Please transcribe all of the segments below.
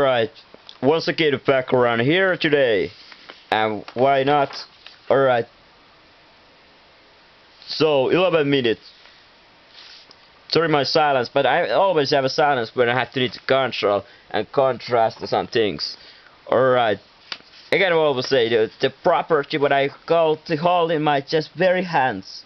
Alright, once again back around here today, and why not? Alright, so 11 minutes. Sorry my silence, but I always have a silence when I have to need to control and contrast some things. Alright, I can always say the property what I call to hold in my just very hands.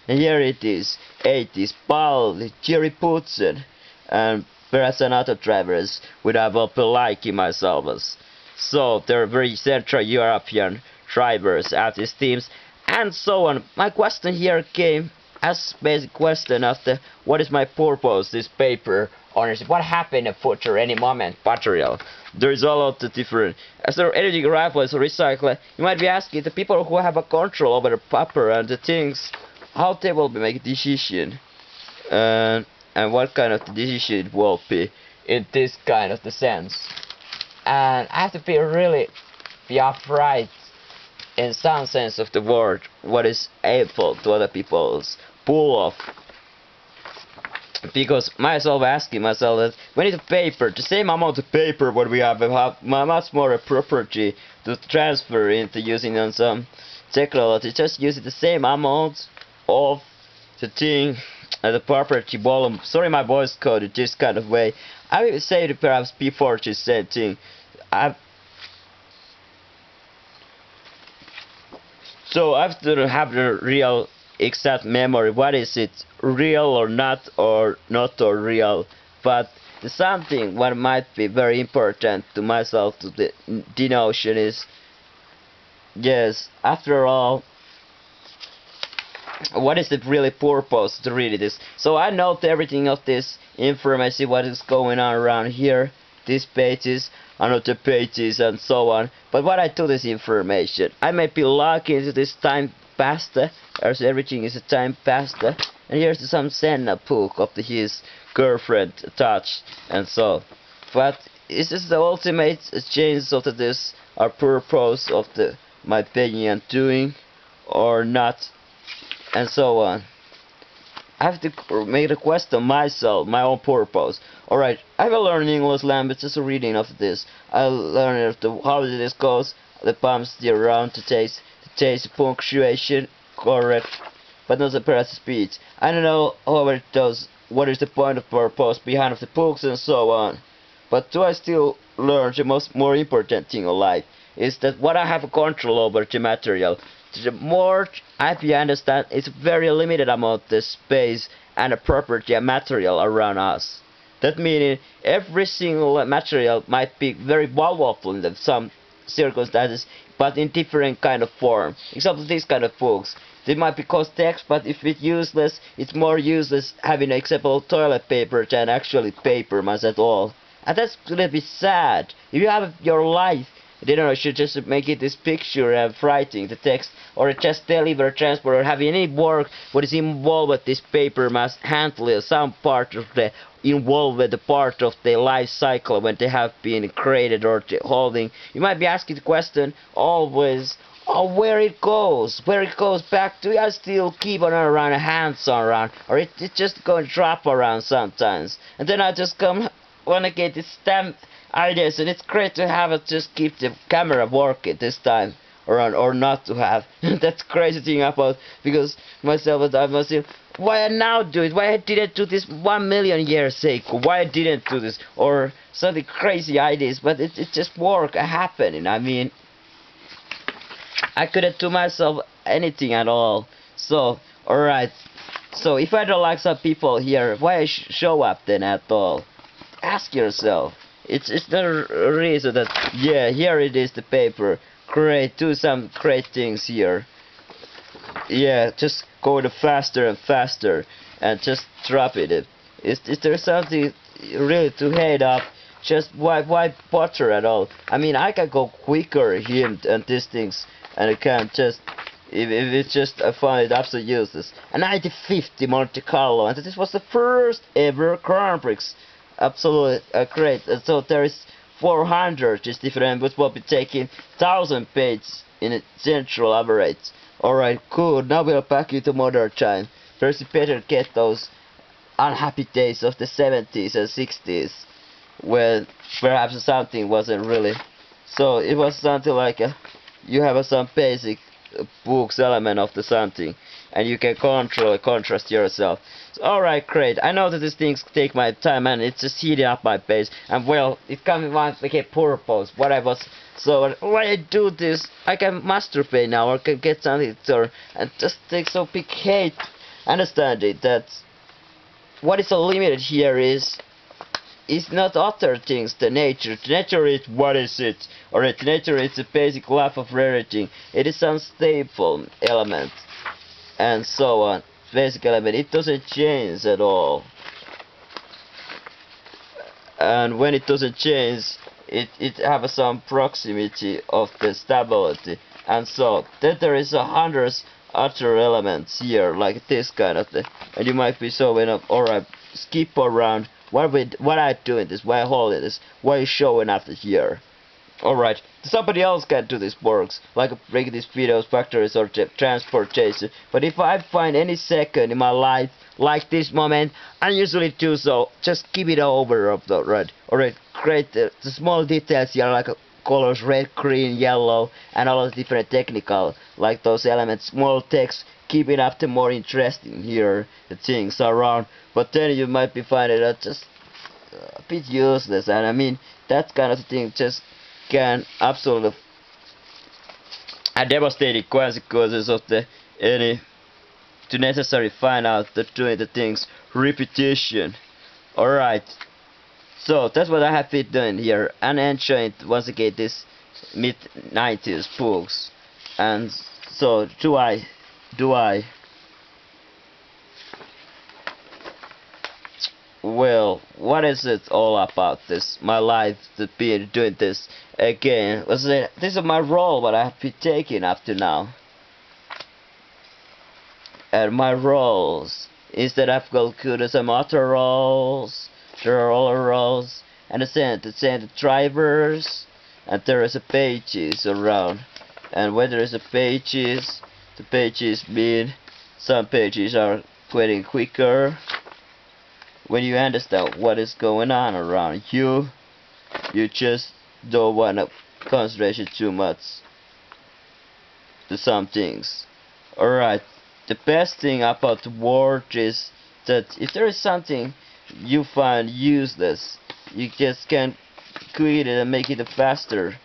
And here it is, 80s, Paul, Jerry Putzen, and perhaps another drivers would have a liking myself as. So they're very Central European drivers, artist teams, and so on. My question here came as basic question of the what is my purpose this paper ownership, what happened in future any moment material. There is a lot of different as there energy rifles or recycler, you might be asking the people who have a control over the paper and the things how they will be making decision and what kind of the decision it will be in this kind of the sense. And I have to be upright in some sense of the word what is able to other people's pull off. Because myself asking myself that when it's paper, the same amount of paper what we have much more property to transfer into using on some technology, just using the same amount of the thing and the property volume. Sorry my voice coded this kind of way. I will say that perhaps before this same thing. So I have to have the real exact memory. What is it? Real or not or real? But the something what might be very important to myself to the notion is yes, after all, what is the really purpose to read this? So I note everything of this information, what is going on around here, these pages, another pages and so on. But what I do this information, I may be logged into this time pasta, as everything is a time pasta. And here's some Senna book of his girlfriend touch and so. But is this the ultimate change of this or purpose of my opinion doing or not? And so on. I have to make a question myself, my own purpose. Alright, I will learn English language just a reading of this. I'll learn how this goes, the pumps the around to taste punctuation correct, but not the present speech. I don't know how it does, what is the point of purpose behind of the books and so on. But do I still learn the more important thing in life is that what I have control over the material. The more I understand, it's very limited amount of space and the property and material around us. That meaning every single material might be very valuable in some circumstances, but in different kind of form. Example, these kind of books. They might be cost text, but if it's useless, it's more useless having example toilet paper than actually paper much at all. And that's gonna be sad. If you have your life, they don't know, should just make it this picture and writing the text, or just deliver, transport, or having any work what is involved with this paper must handle some part of the involved with the part of the life cycle when they have been created or holding. You might be asking the question always, where it goes back to. I still keep on around, hands on around, or it's just going to drop around sometimes, and then I just wanna get this stamp ideas, and it's great to have it just keep the camera working this time around or not to have. That's crazy thing about because myself I must say why I now do it, why I didn't do this 1 million years ago, why I didn't do this or something crazy ideas, but it just work happening. I mean I couldn't do myself anything at all. So alright, so if I don't like some people here, why I show up then at all? Ask yourself. It's not a reason that, yeah, here it is the paper. Great, do some great things here. Yeah, just go faster and faster and just drop it. Is there something really to head up? Just why bother at all? I mean, I can go quicker here and these things, and I can't just. If it's just, I find it absolutely useless. A 1950 Monte Carlo, and this was the first ever Grand Prix. Absolutely great. So there is 400 just different, which will be taking 1,000 pages in a central average. Alright, cool. Now we're back into modern time. First, you better get those unhappy days of the 70s and 60s. when perhaps something wasn't really. So it was something like you have some basic books element of the something, and you can control contrast yourself. So, alright, great. I know that these things take my time, and it's just heating up my base. And well, it comes with like a purpose. What I was so when I do this, I can masturbate now, or can get something to, and just take so big hate. Understanding that what is so limited here is not other things, the nature. The nature is what is it? Or the nature is the basic law of rarity. It is unstable element. And so on. Basic element. It doesn't change at all. And when it doesn't change, it have some proximity of the stability. And so then there is hundreds other elements here, like this kind of thing. And you might be so alright, skip around. What I doing this? Why holding this? Why showing after here? Alright, somebody else can do this works, like break these videos, factories or transportation. But if I find any second in my life like this moment, I usually do so. Just keep it over of the red. Alright, create the small details here, like colors red, green, yellow, and all the different technical, like those elements, small text. Keep it up to more interesting here, the things around. But then you might be finding that just a bit useless, and I mean that kind of thing just can absolutely have devastating consequences of the to necessarily find out that doing the things repetition. Alright, so that's what I have been doing here, and enjoying once again this mid-90s books. And so do I well, what is it all about this? My life to be doing this again. This is my role what I have been taking up to now. And my roles, instead I've got some other roles, there are all roles, and the drivers, and there is a pages around. And when there is a pages, the pages mean some pages are getting quicker. When you understand what is going on around you, you just don't want to concentrate too much to some things. Alright, the best thing about the world is that if there is something you find useless, you just can create it and make it faster.